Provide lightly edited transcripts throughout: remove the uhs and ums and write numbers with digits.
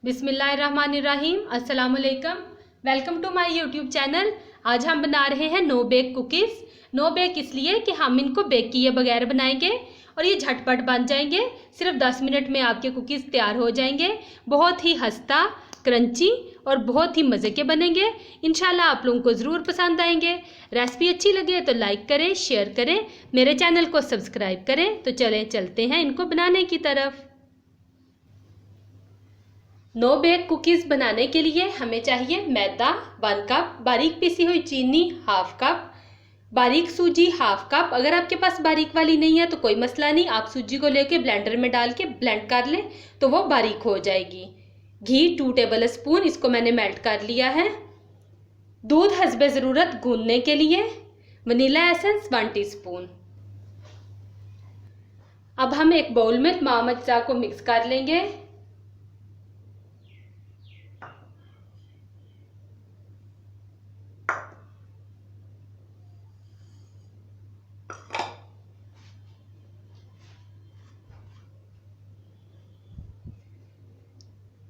बिस्मिल्लाहिर्रहमानिर्रहीम। अस्सलाम वालेकुम। Welcome to my YouTube channel. आज हम बना रहे हैं no bake cookies. No bake इसलिए कि हम इनको बेक किए बगैर बनाएंगे और ये झटपट बन जाएंगे। सिर्फ 10 मिनट में आपके कुकीज़ तैयार हो जाएंगे। बहुत ही खस्ता, क्रंची और बहुत ही मज़े के बनेंगे। इंशाल्लाह आप लोगों को ज़रूर पसंद आएंगे। रेसिपी अच्छी लगे तो लाइक करें, शेयर करें, मेरे चैनल को सब्सक्राइब करें। तो चलते हैं इनको बनाने की तरफ। नो बेक कुकीज़ बनाने के लिए हमें चाहिए मैदा 1 कप, बारीक पिसी हुई चीनी हाफ कप, बारीक सूजी हाफ कप। अगर आपके पास बारीक वाली नहीं है तो कोई मसला नहीं, आप सूजी को लेके ब्लेंडर में डाल के ब्लेंड कर लें तो वो बारीक हो जाएगी। घी 2 टेबल स्पून, इसको मैंने मेल्ट कर लिया है। दूध हस्बे ज़रूरत गूंदने के लिए। Vanilla essence 1 teaspoon. अब हम एक बाउल में तमाम अज्जा को मिक्स कर लेंगे।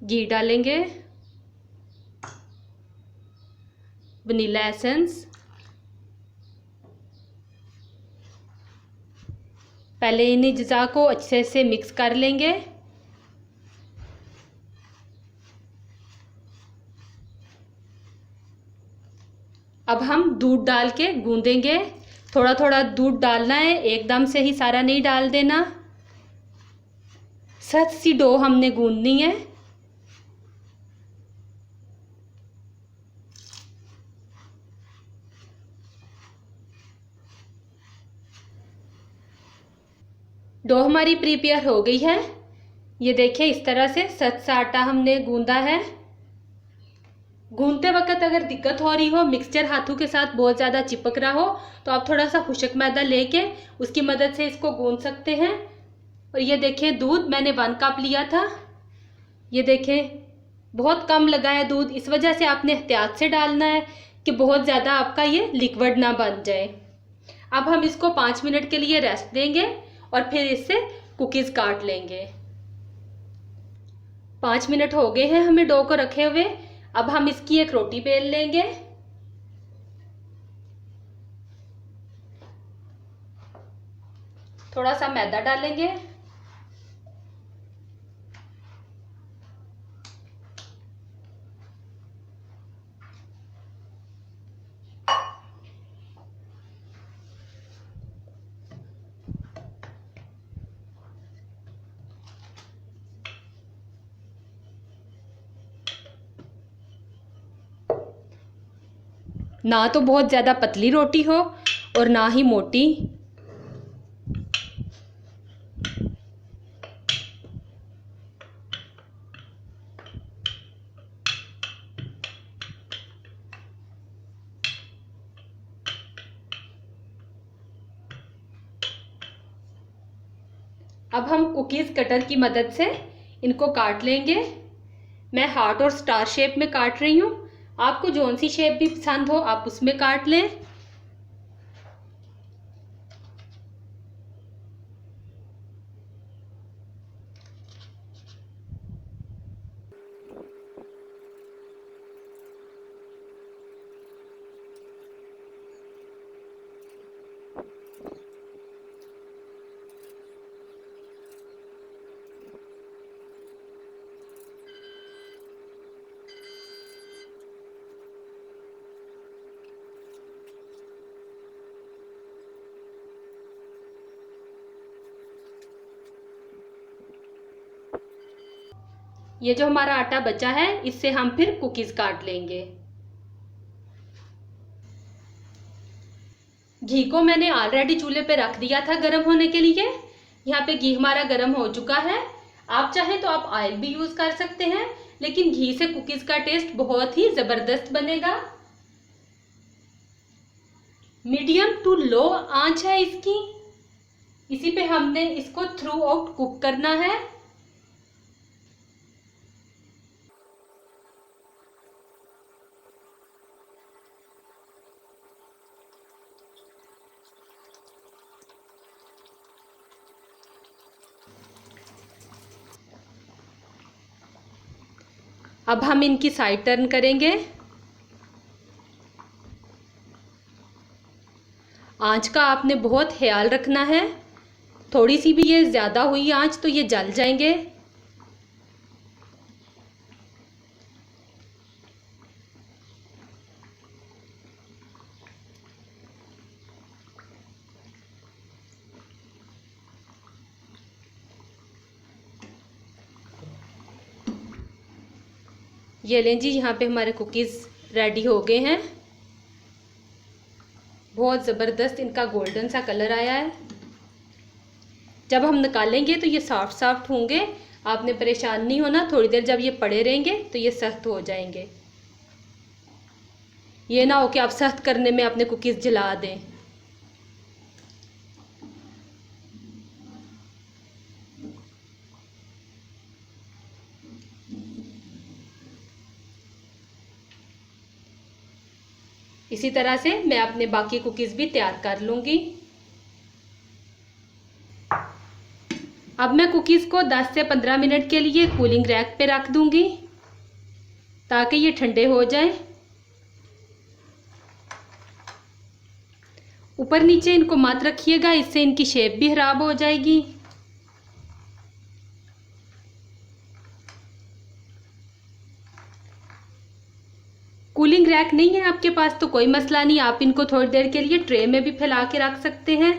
घी डालेंगे, वनीला एसेंस, पहले इन अज्जा को अच्छे से मिक्स कर लेंगे। अब हम दूध डाल के गूंदेंगे। थोड़ा थोड़ा दूध डालना है, एकदम से ही सारा नहीं डाल देना। सख्त सी डो हमने गूंदनी है। डो हमारी प्रिपेयर हो गई है। ये देखिए, इस तरह से सख्त सा आटा हमने गूंदा है। गूंदते वक्त अगर दिक्कत हो रही हो, मिक्सचर हाथों के साथ बहुत ज़्यादा चिपक रहा हो, तो आप थोड़ा सा खुशक मैदा लेके उसकी मदद से इसको गूंद सकते हैं। और ये देखें, दूध मैंने 1 कप लिया था। ये देखें, बहुत कम लगा है दूध, इस वजह से आपने एहतियात से डालना है कि बहुत ज़्यादा आपका ये लिक्विड ना बन जाए। अब हम इसको 5 मिनट के लिए रेस्ट देंगे और फिर इससे कुकीज़ काट लेंगे। 5 मिनट हो गए हैं हमें डो को रखे हुए। अब हम इसकी एक रोटी बेल लेंगे। थोड़ा सा मैदा डालेंगे। ना तो बहुत ज़्यादा पतली रोटी हो और ना ही मोटी। अब हम कुकीज़ कटर की मदद से इनको काट लेंगे। मैं हार्ट और स्टार शेप में काट रही हूँ। आपको जौन सी शेप भी पसंद हो आप उसमें काट लें। ये जो हमारा आटा बचा है, इससे हम फिर कुकीज़ काट लेंगे। घी को मैंने ऑलरेडी चूल्हे पे रख दिया था गर्म होने के लिए। यहाँ पे घी हमारा गर्म हो चुका है। आप चाहें तो आप ऑयल भी यूज़ कर सकते हैं, लेकिन घी से कुकीज़ का टेस्ट बहुत ही ज़बरदस्त बनेगा। मीडियम टू लो आंच है इसकी। इसी पे हमने इसको थ्रू आउट कुक करना है। अब हम इनकी साइड टर्न करेंगे। आंच का आपने बहुत ख्याल रखना है, थोड़ी सी भी ये ज़्यादा हुई आंच तो ये जल जाएंगे। ये लें जी, यहाँ पे हमारे कुकीज़ रेडी हो गए हैं। बहुत ज़बरदस्त इनका गोल्डन सा कलर आया है। जब हम निकालेंगे तो ये सॉफ्ट सॉफ्ट होंगे, आपने परेशान नहीं होना। थोड़ी देर जब ये पड़े रहेंगे तो ये सख्त हो जाएंगे। ये ना हो कि आप सख्त करने में अपने कुकीज़ जला दें। इसी तरह से मैं अपने बाकी कुकीज़ भी तैयार कर लूँगी। अब मैं कुकीज़ को 10 से 15 मिनट के लिए कूलिंग रैक पे रख दूँगी ताकि ये ठंडे हो जाएं। ऊपर नीचे इनको मत रखिएगा, इससे इनकी शेप भी खराब हो जाएगी। कूलिंग रैक नहीं है आपके पास तो कोई मसला नहीं, आप इनको थोड़ी देर के लिए ट्रे में भी फैला के रख सकते हैं।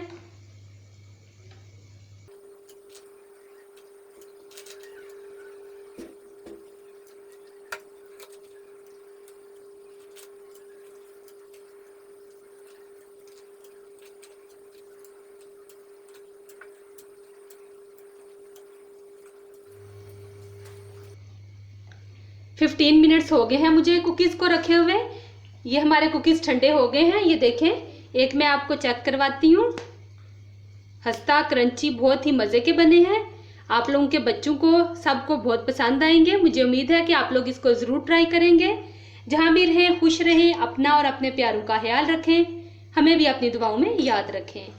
फिफ्टीन मिनट्स हो गए हैं मुझे कुकीज़ को रखे हुए। ये हमारे कुकीज़ ठंडे हो गए हैं। ये देखें, एक मैं आपको चेक करवाती हूँ। खस्ता क्रंची बहुत ही मज़े के बने हैं। आप लोगों के बच्चों को सबको बहुत पसंद आएंगे। मुझे उम्मीद है कि आप लोग इसको ज़रूर ट्राई करेंगे। जहाँ भी रहें खुश रहें, अपना और अपने प्यारों का ख्याल रखें। हमें भी अपनी दुआओं में याद रखें।